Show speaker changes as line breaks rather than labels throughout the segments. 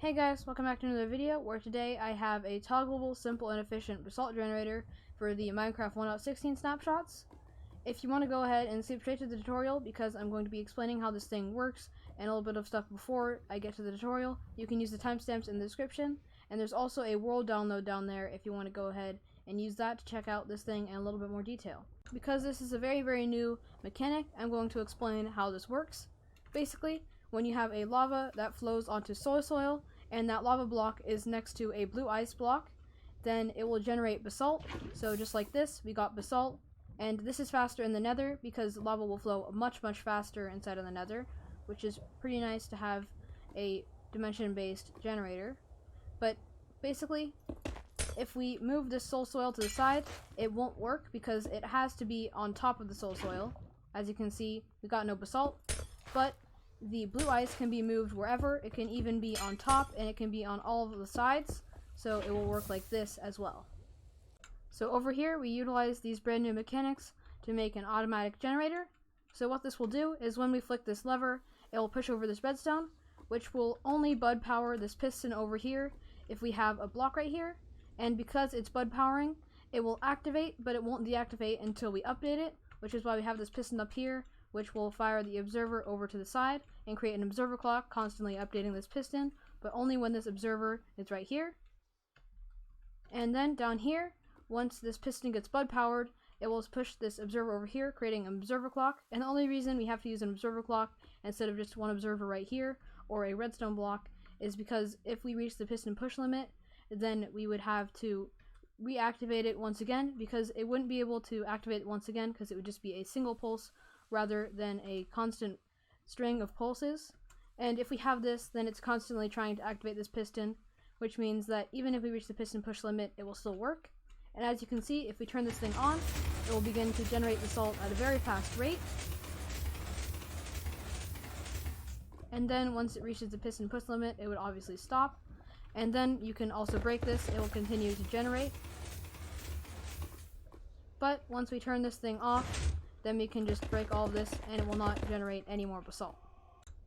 Hey guys, welcome back to another video where today I have a toggleable, simple, and efficient basalt generator for the Minecraft 1.16 snapshots. If you want to go ahead and skip straight to the tutorial because I'm going to be explaining how this thing works and a little bit of stuff before I get to the tutorial, you can use the timestamps in the description, and there's also a world download down there if you want to go ahead and use that to check out this thing in a little bit more detail. Because this is a very new mechanic, I'm going to explain how this works. Basically, when you have a lava that flows onto soil and that lava block is next to a blue ice block, then it will generate basalt. So just like this, we got basalt, and this is faster in the nether because lava will flow much faster inside of the nether, which is pretty nice to have a dimension-based generator. But basically, if we move this soil to the side, it won't work because it has to be on top of the soil. As you can see, we got no basalt, but the blue ice can be moved wherever. It can even be on top, and it can be on all of the sides, so it will work like this as well. So over here, we utilize these brand new mechanics to make an automatic generator. So what this will do is when we flick this lever, it will push over this redstone, which will only bud power this piston over here if we have a block right here. And because it's bud powering, it will activate, but it won't deactivate until we update it, which is why we have this piston up here, which will fire the observer over to the side and create an observer clock constantly updating this piston, but only when this observer is right here. And then down here, once this piston gets bud powered, it will push this observer over here, creating an observer clock. And the only reason we have to use an observer clock instead of just one observer right here or a redstone block is because if we reach the piston push limit, then we would have to reactivate it once again, because it wouldn't be able to activate it once again because it would just be a single pulse rather than a constant string of pulses. And if we have this, then it's constantly trying to activate this piston, which means that even if we reach the piston push limit, it will still work. And as you can see, if we turn this thing on, it will begin to generate basalt at a very fast rate. And then once it reaches the piston push limit, it would obviously stop. And then you can also break this, it will continue to generate. But once we turn this thing off, then we can just break all of this and it will not generate any more basalt.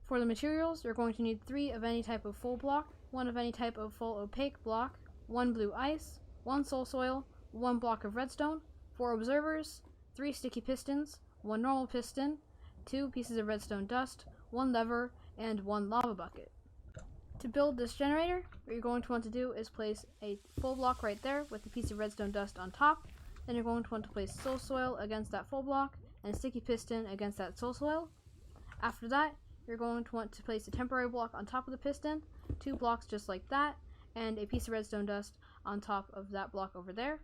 For the materials, you're going to need 3 of any type of full block, 1 of any type of full opaque block, 1 blue ice, 1 soil, 1 block of redstone, 4 observers, 3 sticky pistons, 1 normal piston, 2 pieces of redstone dust, 1 lever, and 1 lava bucket. To build this generator, what you're going to want to do is place a full block right there with a piece of redstone dust on top. Then you're going to want to place soil against that full block and a sticky piston against that soil. After that, you're going to want to place a temporary block on top of the piston, 2 blocks just like that, and a piece of redstone dust on top of that block over there.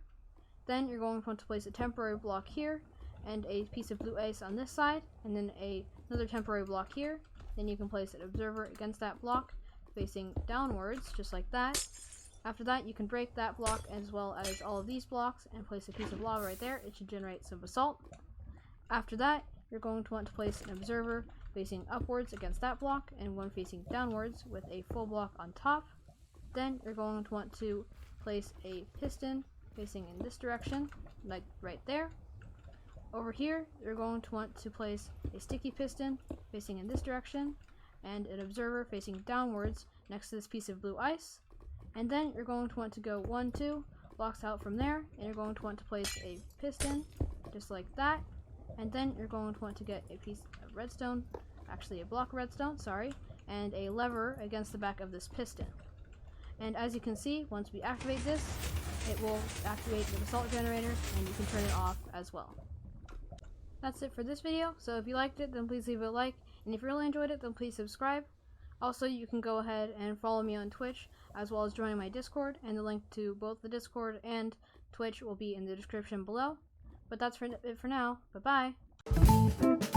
Then you're going to want to place a temporary block here and a piece of blue ice on this side, and then another temporary block here. Then you can place an observer against that block facing downwards just like that. After that, you can break that block as well as all of these blocks and place a piece of lava right there. It should generate some basalt. After that, you're going to want to place an observer facing upwards against that block and one facing downwards with a full block on top. Then you're going to want to place a piston facing in this direction, like right there. Over here, you're going to want to place a sticky piston facing in this direction and an observer facing downwards next to this piece of blue ice. And then you're going to want to go 1, 2 blocks out from there, and you're going to want to place a piston just like that. And then you're going to want to get a piece of redstone, actually a block of redstone, sorry, and a lever against the back of this piston. And as you can see, once we activate this, it will activate the basalt generator, and you can turn it off as well. That's it for this video, so if you liked it, then please leave a like, and if you really enjoyed it, then please subscribe. Also, you can go ahead and follow me on Twitch, as well as join my Discord, and the link to both the Discord and Twitch will be in the description below. But that's it for now. Bye-bye!